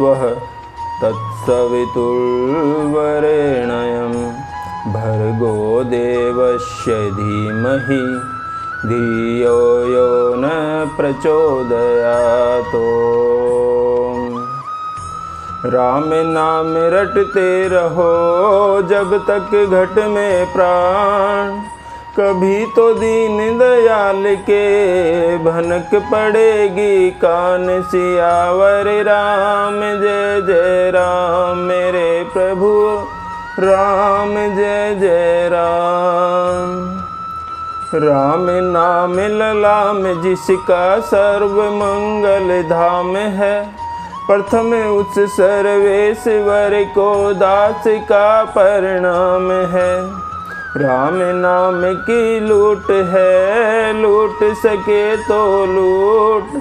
स्वः तत्सवितुर्वरेण्यं भर्गो देवस्य धीमहि धियो यो न प्रचोदयातो। राम नाम रटते रहो जब तक घट में प्राण, कभी तो दीन दयाल के भनक पड़ेगी कान। सियावर राम जय जय राम मेरे प्रभु राम जय जय राम। राम नाम ललाम जिसका सर्व मंगल धाम है, प्रथम उच्च सर्वेश्वर को दास का परिणाम है। राम नाम की लूट है, लूट सके तो लूट,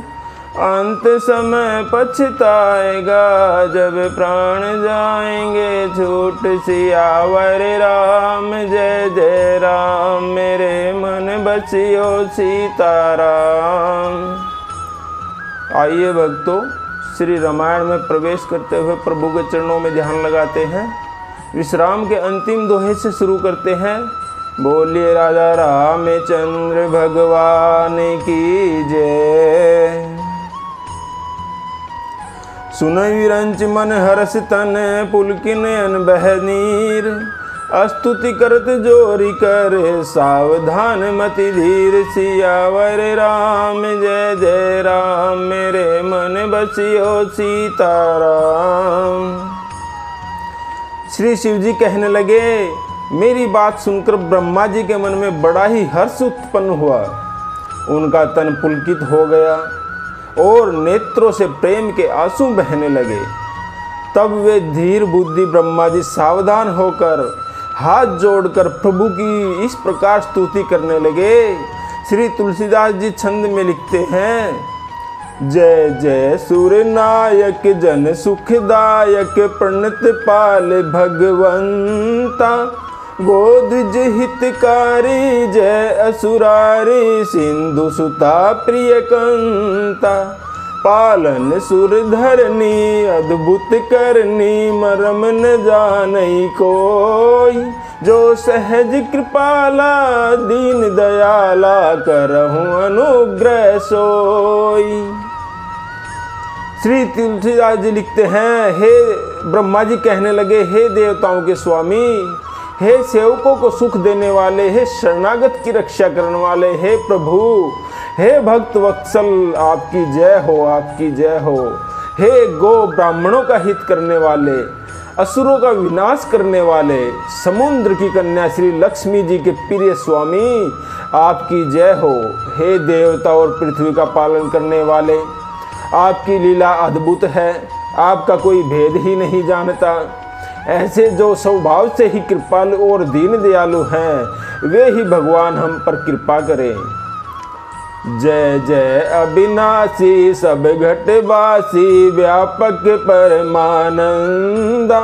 अंत समय पछताएगा जब प्राण जाएंगे छूट। सियावर राम जय जय राम मेरे मन बसियो सीताराम। आइए भक्तों, श्री रामायण में प्रवेश करते हुए प्रभु के चरणों में ध्यान लगाते हैं। विश्राम के अंतिम दोहे से शुरू करते हैं। बोलिए राजा रामचंद्र भगवान की जय। सुन विरंच मन हर्ष तन पुलकिन अन बहनीर, स्तुति करत जोरी कर सावधान मति धीर। सियावर राम जय जय राम मेरे मन बसियो सीताराम। श्री शिव जी कहने लगे, मेरी बात सुनकर ब्रह्मा जी के मन में बड़ा ही हर्ष उत्पन्न हुआ। उनका तन पुलकित हो गया और नेत्रों से प्रेम के आंसू बहने लगे। तब वे धीर बुद्धि ब्रह्मा जी सावधान होकर हाथ जोड़कर प्रभु की इस प्रकार स्तुति करने लगे। श्री तुलसीदास जी छंद में लिखते हैं, जय जय सूर्य नायक जन सुखदायक प्रणत पाल भगवंता, बोध हितकारी जय असुरारी सिंधु सुता प्रिय कंता। पालन सुर धरनी अद्भुत करनी मरम न जानई कोई, जो सहज कृपाला दीन दयाला करहूँ अनुग्रह सोई। श्री तुलसीदास जी लिखते हैं, हे ब्रह्मा जी कहने लगे, हे देवताओं के स्वामी, हे सेवकों को सुख देने वाले, हे शरणागत की रक्षा करने वाले, हे प्रभु, हे भक्त वत्सल आपकी जय हो, आपकी जय हो। हे गो ब्राह्मणों का हित करने वाले, असुरों का विनाश करने वाले, समुद्र की कन्या श्री लक्ष्मी जी के प्रिय स्वामी आपकी जय हो। हे देवता और पृथ्वी का पालन करने वाले, आपकी लीला अद्भुत है, आपका कोई भेद ही नहीं जानता। ऐसे जो स्वभाव से ही कृपालु और दीन दयालु हैं, वे ही भगवान हम पर कृपा करें। जय जय अविनाशी सब घटवासी व्यापक परमानंदा,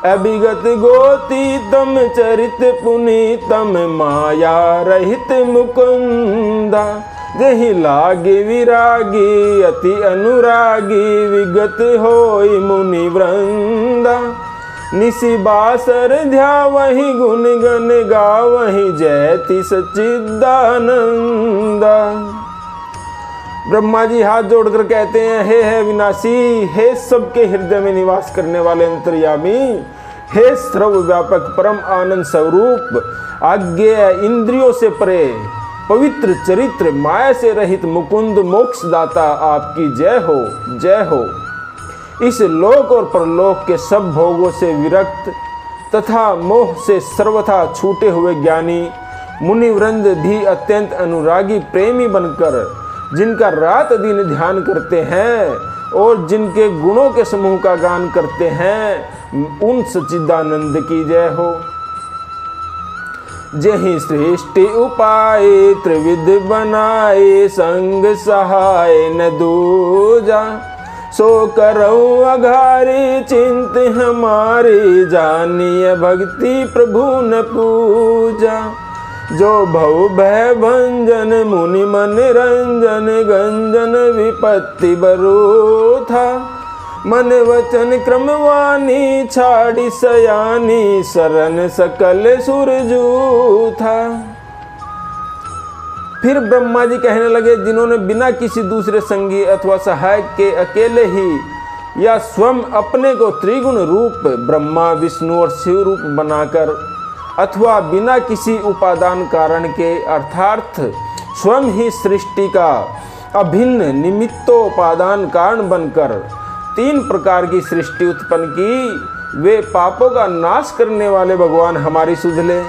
अभिगत गोतीतम चरित पुनीतम माया रहित मुकुंदा। जहि लागे विरागी अति अनुरागी विगत होई मुनि वृंदा। निशि बासर ध्यावहि गुण गण गावहि जयति सच्चिदानंदा। ब्रह्मा जी हाथ जोड़कर कहते हैं, हे विनाशी, हे सबके हृदय में निवास करने वाले अंतर्यामी, हे सर्व व्यापक परम आनंद स्वरूप, आज्ञेय इंद्रियों से परे पवित्र चरित्र माया से रहित मुकुंद मोक्षदाता आपकी जय हो, जय हो। इस लोक और परलोक के सब भोगों से विरक्त तथा मोह से सर्वथा छूटे हुए ज्ञानी मुनिवृंद भी अत्यंत अनुरागी प्रेमी बनकर जिनका रात दिन ध्यान करते हैं और जिनके गुणों के समूह का गान करते हैं, उन सच्चिदानंद की जय हो। जहि सृष्टि उपाय त्रिविध बनाए, संग सहाय न दूजा। सो करऊँ अघारी चिंत हमारी, जानिय भक्ति प्रभु न पूजा। जो भव भय भंजन मुनि मन रंजन, गंजन विपत्ति बरो था। मन वचन क्रमवानी छाड़ी सयानी शरण सकल सुरजू था। फिर ब्रह्मा जी कहने लगे, जिन्होंने बिना किसी दूसरे संगी अथवा सहायक के अकेले ही या स्वयं अपने को त्रिगुण रूप ब्रह्मा विष्णु और शिव रूप बनाकर अथवा बिना किसी उपादान कारण के अर्थात स्वयं ही सृष्टि का अभिन्न निमित्तोपादान कारण बनकर 3 प्रकार की सृष्टि उत्पन्न की, वे पापों का नाश करने वाले भगवान हमारी सुध ले।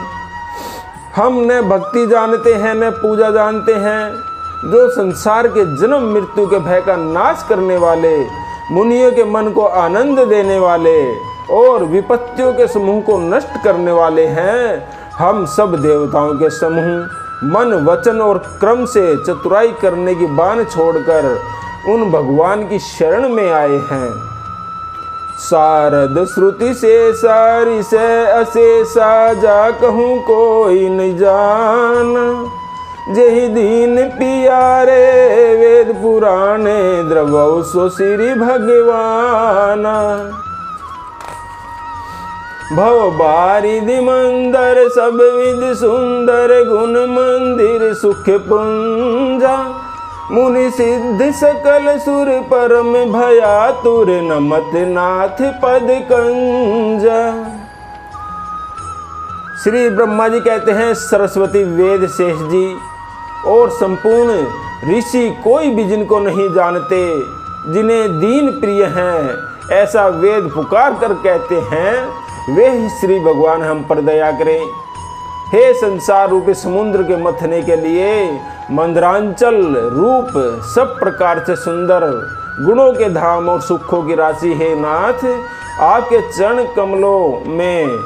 हम न भक्ति जानते हैं न पूजा जानते हैं, जो संसार के जन्म मृत्यु के भय का नाश करने वाले, मुनियों के मन को आनंद देने वाले और विपत्तियों के समूह को नष्ट करने वाले हैं। हम सब देवताओं के समूह मन वचन और क्रम से चतुराई करने की बाण छोड़कर उन भगवान की शरण में आए हैं। सारद श्रुति से सारी से अशेषा जा कहूँ कोई न जान, जही दीन पियारे वेद पुराणे द्रवौ सो श्री भगवान। भव बारिधि मंदर सब विध सुंदर, गुण मंदिर सुख पुंजा, मुनि सिद्ध सकल सुर परम भयातुर, नमत नाथ पद कंजा। श्री ब्रह्मा जी कहते हैं, सरस्वती वेद शेष जी और संपूर्ण ऋषि कोई भी जिनको नहीं जानते, जिन्हें दीन प्रिय हैं, ऐसा वेद पुकार कर कहते हैं, वे ही श्री भगवान हम पर दया करें। हे संसार रूपी समुद्र के मथने के लिए मंदरांचल रूप सब प्रकार से सुंदर गुणों के धाम और सुखों की राशि है नाथ, आपके चरण कमलों में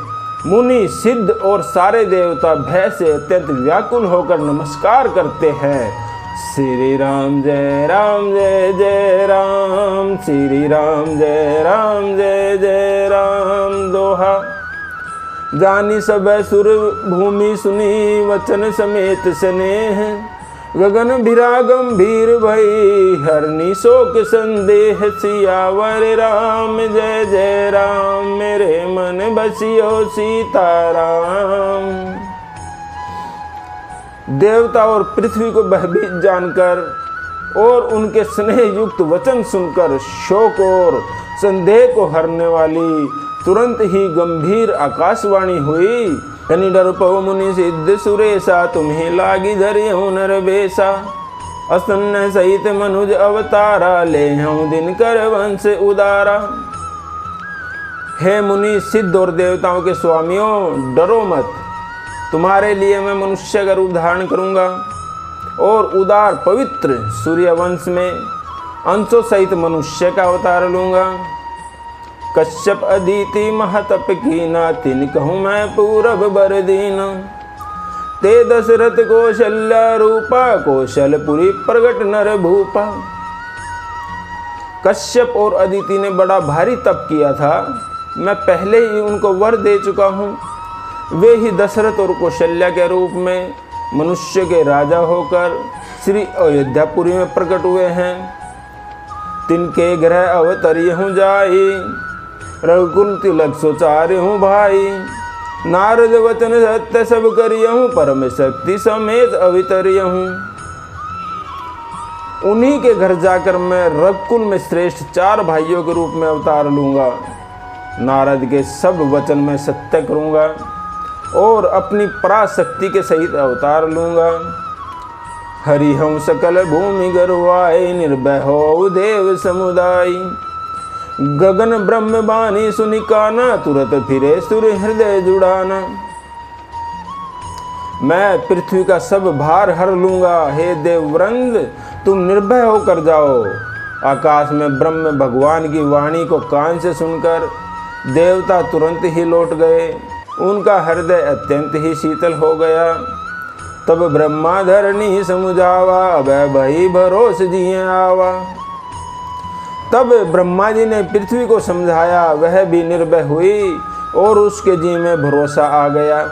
मुनि सिद्ध और सारे देवता भय से अत्यंत व्याकुल होकर नमस्कार करते हैं। श्री राम जय राम जय जय राम, श्री राम जय राम जय जय राम। दोहा। जानी सब सुर भूमि सुनी वचन समेत स्नेह, गगन भिरा गंभीर भई हरनी शोक संदेह, सियावर राम जय जय राम, मेरे मन बसियो सीताराम। देवता और पृथ्वी को भयभीत जानकर और उनके स्नेह युक्त वचन सुनकर शोक और संदेह को हरने वाली तुरंत ही गंभीर आकाशवाणी हुई। निडर पव मुनि सिद्ध सुरेशा, तुम्हें लागी धरियहु नर बेसा, असन्न सहित मनुज अवतारा, ले हूँ दिन कर वंश उदारा। हे मुनि सिद्ध और देवताओं के स्वामियों, डरो मत, तुम्हारे लिए मैं मनुष्य का रूप धारण करूंगा और उदार पवित्र सूर्य वंश में अंशों सहित मनुष्य का अवतार लूंगा। कश्यप अदिति महतप कीना, तिन कहूँ मैं पूरब बर दीना, ते दशरथ कौशल्या रूपा, कौशलपुरी प्रगट नर भूपा। कश्यप और अदिति ने बड़ा भारी तप किया था, मैं पहले ही उनको वर दे चुका हूँ। वे ही दशरथ और कौशल्या के रूप में मनुष्य के राजा होकर श्री अयोध्यापुरी में प्रकट हुए हैं। तिनके ग्रह अवतरियहूँ जाई, रघुकुल तिलक सोचारियहूँ भाई, नारद वचन सत्य सब करियहूँ, परम शक्ति समेत अवितरियहूँ। उन्हीं के घर जाकर मैं रघुकुल में श्रेष्ठ 4 भाइयों के रूप में अवतार लूंगा। नारद के सब वचन में सत्य करूंगा और अपनी पराशक्ति के सहित अवतार लूंगा। हरि हम सकल भूमि गरुआई, निर्भय हो देव समुदाय, गगन ब्रह्म बानी सुनिकाना, तुरत फिरे सुर हृदय जुड़ाना। मैं पृथ्वी का सब भार हर लूंगा। हे देववृंद, तुम निर्भय होकर जाओ। आकाश में ब्रह्म भगवान की वाणी को कान से सुनकर देवता तुरंत ही लौट गए। उनका हृदय अत्यंत ही शीतल हो गया। तब ब्रह्मा धरणी समुझावा, अब भई भरोस जिये आवा। तब ब्रह्मा जी ने पृथ्वी को समझाया, वह भी निर्भय हुई और उसके जी में भरोसा आ गया।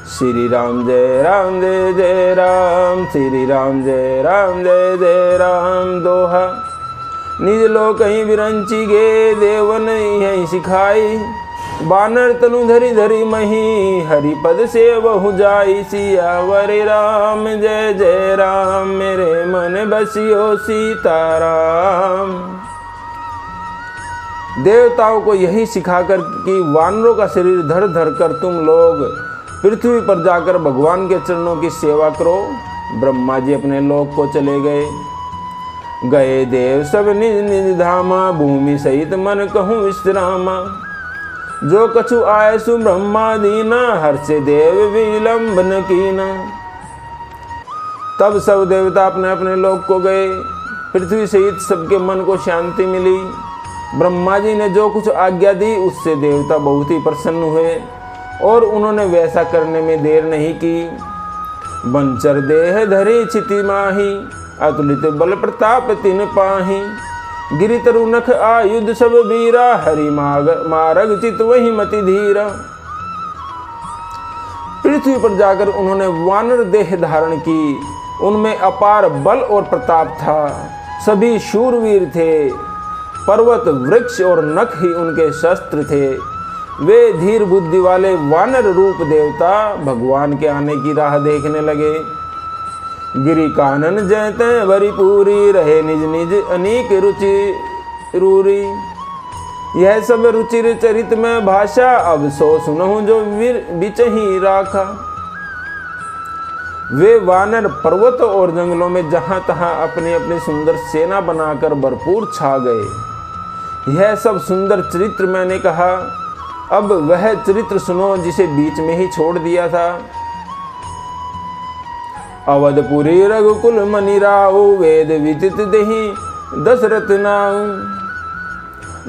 श्री राम जय जय राम, श्री राम जय जय राम। दोहा। निज लोक कहीं विरंची गे, देवन यहीं सिखाई। बानर तनु धरी धरी मही, हरिपद से बहु जाई। सियावर राम जय जय राम, मेरे मन बसियो सीताराम। देवताओं को यही सिखाकर कि वानरों का शरीर धर धर कर तुम लोग पृथ्वी पर जाकर भगवान के चरणों की सेवा करो, ब्रह्मा जी अपने लोक को चले गए। गए देव सब निज निज धामा, भूमि सहित मन कहूँ विश्रामा। जो कछु आए सु ब्रह्मा दीना, हर्षे देव विलंबन कीना। तब सब देवता अपने अपने लोक को गए। पृथ्वी सहित सबके मन को शांति मिली। ब्रह्मा जी ने जो कुछ आज्ञा दी उससे देवता बहुत ही प्रसन्न हुए और उन्होंने वैसा करने में देर नहीं की। बंचर देह धरी छिति माही, अतुलित बल प्रताप तिन पाही। गिरि तरु नख आयुध सब वीरा, हरि मारग चित वही मति धीरा। पृथ्वी पर जाकर उन्होंने वानर देह धारण की। उनमें अपार बल और प्रताप था। सभी शूरवीर थे। पर्वत वृक्ष और नख ही उनके शस्त्र थे। वे धीर बुद्धि वाले वानर रूप देवता भगवान के आने की राह देखने लगे। गिरि कानन जयते वरी पूरी, रहे निज निज अनेक रुचि रूरी। यह सब रुचिर चरित में भाषा, अब सो सुनहु जो वीर बिचही राखा। वे वानर पर्वत और जंगलों में जहां तहां अपनी अपनी सुंदर सेना बनाकर भरपूर छा गए। यह सब सुंदर चरित्र मैंने कहा। अब वह चरित्र सुनो जिसे बीच में ही छोड़ दिया था। अवधपुरी रघुकुल मनि राउ, वेद विदित देहि दशरथ नाउ।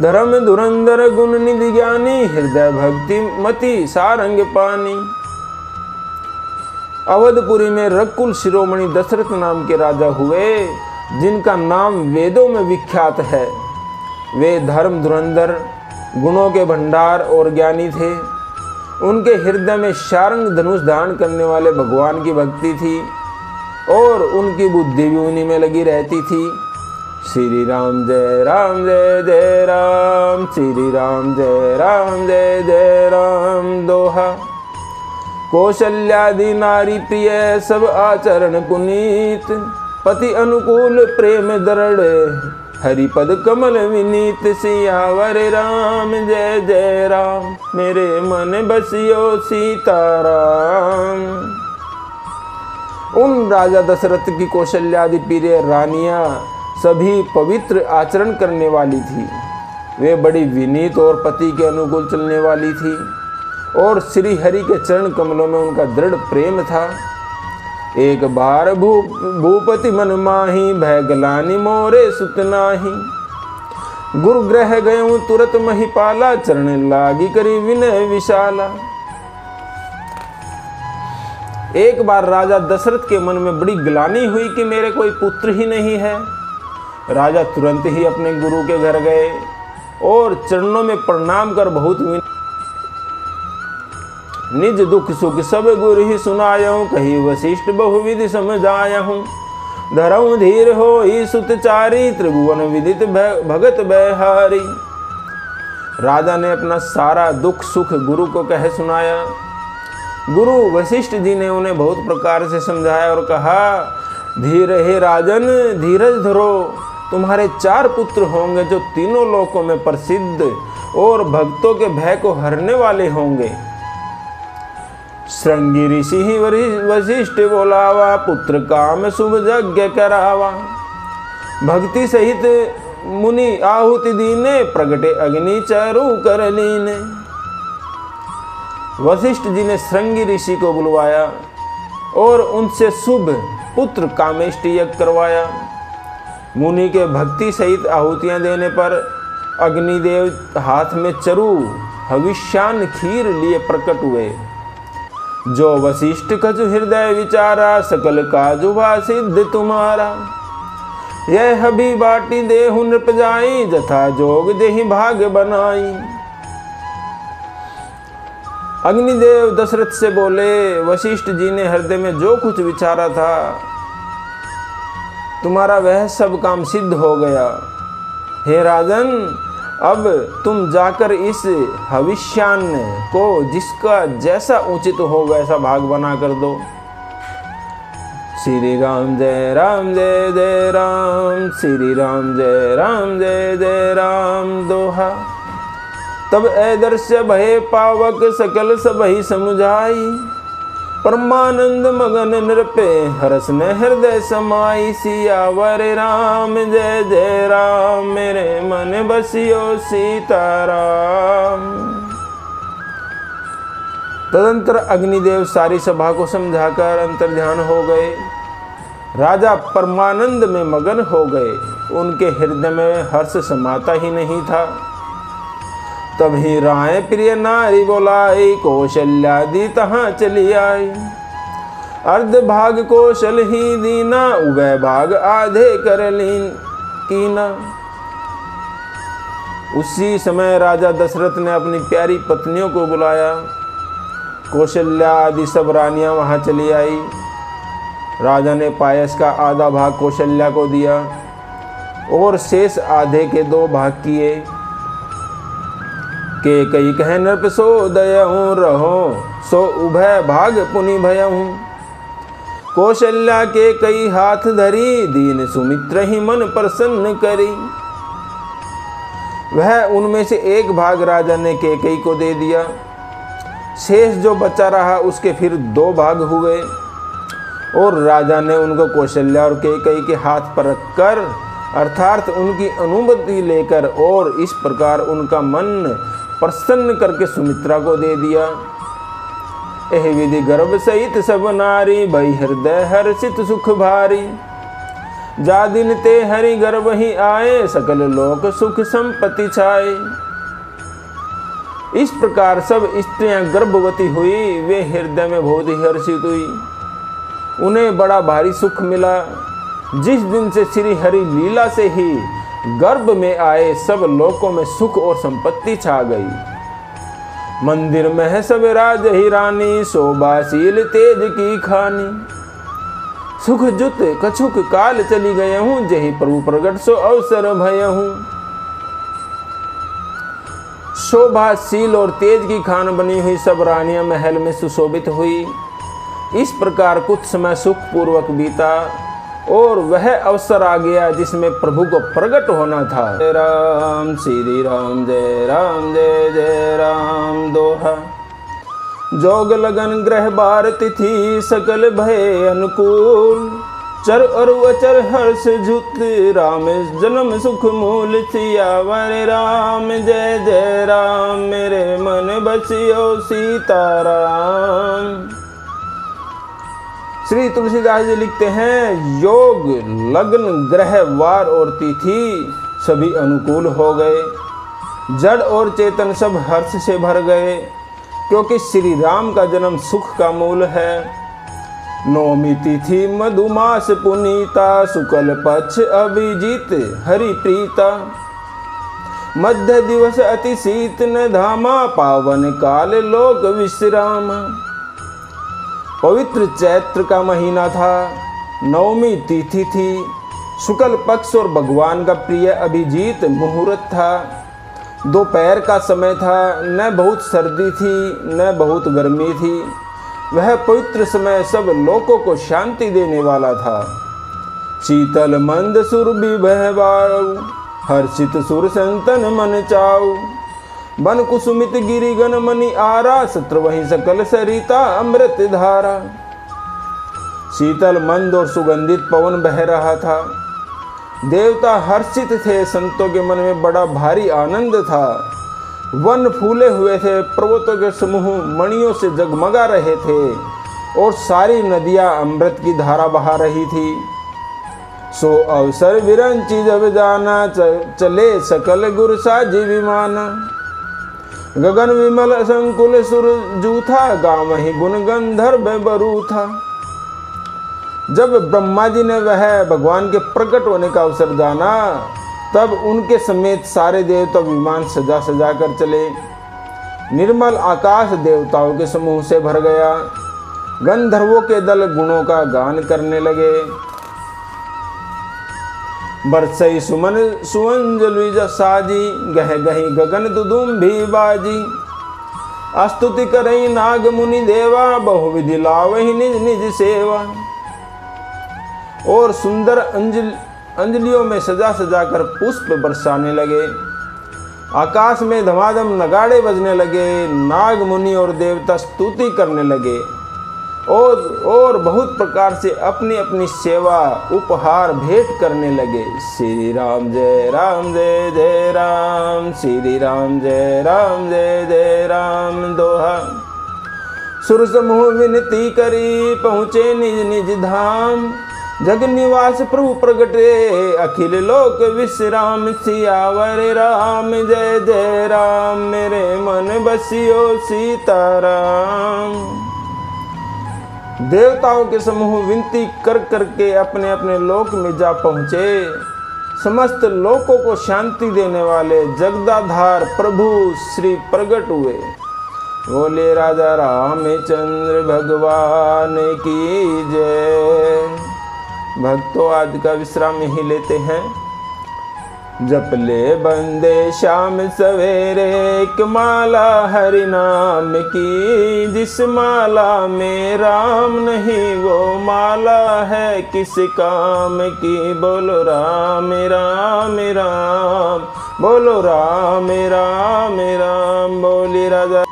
धर्म धुरंधर गुण निधि ज्ञानी, हृदय भक्ति मति सारंग पानी। अवधपुरी में रघुकुल शिरोमणि दशरथ नाम के राजा हुए, जिनका नाम वेदों में विख्यात है। वे धर्म धुरंधर, गुणों के भंडार और ज्ञानी थे। उनके हृदय में शारंग धनुष धारण करने वाले भगवान की भक्ति थी और उनकी बुद्धि भी उन्हीं में लगी रहती थी। श्री राम जय जय राम, श्री राम जय जय राम। दोहा। कौशल्यादि नारी प्रिय, सब आचरण पुनीत। पति अनुकूल प्रेम दृढ़, हरिपद कमल विनीत। सियावर राम जय जय राम, मेरे मन बसियो सीताराम। उन राजा दशरथ की कौशल्यादि प्रिय रानियां सभी पवित्र आचरण करने वाली थी। वे बड़ी विनीत और पति के अनुकूल चलने वाली थी और श्री हरि के चरण कमलों में उनका दृढ़ प्रेम था। एक बार भूपति मन माही, भय गलानी मोरे सुत नाही। गुरु ग्रह गयऊं तुरत महिपाला, चरण लागी करी विनय विशाला। एक बार राजा दशरथ के मन में बड़ी ग्लानि हुई कि मेरे कोई पुत्र ही नहीं है। राजा तुरंत ही अपने गुरु के घर गए और चरणों में प्रणाम कर बहुत निज दुख सुख सब गुरु ही सुनायऊं, कही वशिष्ठ बहुविधि समझायऊं। धरऊं धीर होई सुतचारी, त्रिभुवन विदित भगत बैहारी। राजा ने अपना सारा दुख सुख गुरु को कह सुनाया। गुरु वशिष्ठ जी ने उन्हें बहुत प्रकार से समझाया और कहा, धीर हे राजन, धीरज धरो। तुम्हारे 4 पुत्र होंगे जो तीनों लोकों में प्रसिद्ध और भक्तों के भय को हरने वाले होंगे। श्रृंगी ऋषि ही वशिष्ठ बोलावा, पुत्र काम शुभ यज्ञ करावा। भक्ति सहित मुनि आहुति दीने, प्रगटे अग्नि चारु कर लीने। वशिष्ठ जी ने श्रृंगी ऋषि को बुलवाया और उनसे शुभ पुत्र कामेष्टि यज्ञ करवाया। मुनि के भक्ति सहित आहुतियां देने पर अग्निदेव हाथ में चरु हविष्यान खीर लिए प्रकट हुए। जो वशिष्ठ कछु हृदय विचारा, सकल काजुभा सिद्ध तुम्हारा। यह हबी बाटी देहु नृप जाई, जथा जोग देहि भाग बनाई। अग्निदेव दशरथ से बोले, वशिष्ठ जी ने हृदय में जो कुछ विचारा था, तुम्हारा वह सब काम सिद्ध हो गया। हे राजन, अब तुम जाकर इस हविष्यान्न को जिसका जैसा उचित हो वैसा भाग बना कर दो। श्री राम जय राम जय जय राम, श्री राम जय राम जय जय राम दोहा। तब ऐदर्श्य भय पावक सकल सबहि समुझाई, परमानंद मगन नृपे हरस ने हृदय समाई। सियावर राम जय जय राम, मेरे मन बसियो सीताराम। तदंतर अग्निदेव सारी सभा को समझाकर अंतर्ध्यान हो गए। राजा परमानंद में मगन हो गए, उनके हृदय में हर्ष समाता ही नहीं था। तभी राय प्रिय नारी बोलाई, कौशल्यादि तहाँ चली आई। अर्ध भाग कौशल ही दीना, उभय भाग आधे कर लीन कीना। उसी समय राजा दशरथ ने अपनी प्यारी पत्नियों को बुलाया। कौशल्या आदि सब रानियां वहां चली आई। राजा ने पायस का आधा भाग कौशल्या को दिया और शेष आधे के 2 भाग किए। के कई कह नृप सो दयहूँ रहो, सो उभय भाग पुनि भयहूँ। कौशल्या के कई हाथ धरी, दीन सुमित्र ही मन प्रसन्न करी। वह उनमें से 1 भाग राजा ने केकई को दे दिया। शेष जो बचा रहा उसके फिर 2 भाग हुए और राजा ने उनको कौशल्या और केकई के हाथ पर रखकर, अर्थात उनकी अनुमति लेकर और इस प्रकार उनका मन प्रसन्न करके सुमित्रा को दे दिया। एह विधि गर्भ सहित सब नारी, भई हृदय हर्षित सुख भारी। जा दिन ते हरि गर्भ ही आए, सकल लोक सुख संपत्ति छाए। इस प्रकार सब स्त्रियां गर्भवती हुई, वे हृदय में बहुत ही हर्षित हुई। उन्हें बड़ा भारी सुख मिला। जिस दिन से श्री हरि लीला से ही गर्भ में आए, सब लोकों में सुख और संपत्ति छा गई। मंदिर में है सब राज ही रानी, शोभाशील तेज की खानी। सुख जुत कछुक काल चली गए हूँ, जही प्रभु प्रगट सो अवसर भय हूँ। शोभाशील और तेज की खान बनी हुई सब रानियां महल में सुशोभित हुई। इस प्रकार कुछ समय सुख पूर्वक बीता और वह अवसर आ गया जिसमें प्रभु को प्रकट होना था। जय राम श्री राम जय राम जय जय राम दोहा। जोग लगन ग्रह बार तिथि, सकल भय अनुकूल। चर और अचर हर्ष जुत, राम जन्म सुख मूल। सियावर राम जय जय राम, मेरे मन बसियो सीताराम। श्री तुलसीदास जी लिखते हैं, योग लग्न ग्रह वार और तिथि सभी अनुकूल हो गए। जड़ और चेतन सब हर्ष से भर गए, क्योंकि श्री राम का जन्म सुख का मूल है। नौमी तिथि मधुमास पुनीता, शुक्ल पक्ष अभिजीत हरि प्रीता। मध्य दिवस अति शीत न धामा, पावन काल लोक विश्राम। पवित्र चैत्र का महीना था, नवमी तिथि थी, शुक्ल पक्ष और भगवान का प्रिय अभिजीत मुहूर्त था। दोपहर का समय था, न बहुत सर्दी थी न बहुत गर्मी थी। वह पवित्र समय सब लोगों को शांति देने वाला था। शीतल मंद सुर विभवाऊ, हर्षित सुर संतन मन चाऊ। बन कुसुमित गिरि गन मनि आरा, सत्र वही सकल सरिता अमृत धारा। शीतल मंद और सुगंधित पवन बह रहा था। देवता हर्षित थे, संतों के मन में बड़ा भारी आनंद था। वन फूले हुए थे, पर्वतों के समूह मणियों से जगमगा रहे थे और सारी नदियां अमृत की धारा बहा रही थी। सो अवसर विरंची जब जाना, चले सकल गुर साजी विमाना। गगन विमल संकुल सुर जूथा, गाँव ही गुण गंधर्व बरू था। जब ब्रह्मा जी ने वह भगवान के प्रकट होने का अवसर जाना, तब उनके समेत सारे देवता विमान सजा सजा कर चले। निर्मल आकाश देवताओं के समूह से भर गया। गंधर्वों के दल गुणों का गान करने लगे। बरसई सुमन सुअंजलि साजी, गह गही गगन दुदुम्भी बाजी। स्तुति करई नाग मुनि देवा, बहुविधि लावहि निज निज सेवा। और सुंदर अंजलियों में सजा सजा कर पुष्प बरसाने लगे। आकाश में धमाधम नगाड़े बजने लगे। नाग मुनि और देवता स्तुति करने लगे और बहुत प्रकार से अपनी अपनी सेवा उपहार भेंट करने लगे। श्री राम जय जय राम, श्री राम जय जय राम। दोहा। सुर समूह विनती करी, पहुँचे निज निज धाम। जग निवास प्रभु प्रगटे, अखिल लोक विश्राम। सियावर राम जय जय राम, मेरे मन बसियो सीताराम। देवताओं के समूह विनती कर करके अपने अपने लोक में जा पहुँचे। समस्त लोकों को शांति देने वाले जगदाधार प्रभु श्री प्रकट हुए। बोले राजा रामचंद्र भगवान की जय। भक्तों, आज का विश्राम यही लेते हैं। जप ले बंदे शाम सवेरे, एक माला हरि नाम की। जिस माला में राम नहीं वो माला है किस काम की। बोलो राम राम राम, बोलो राम राम राम। बोली राजा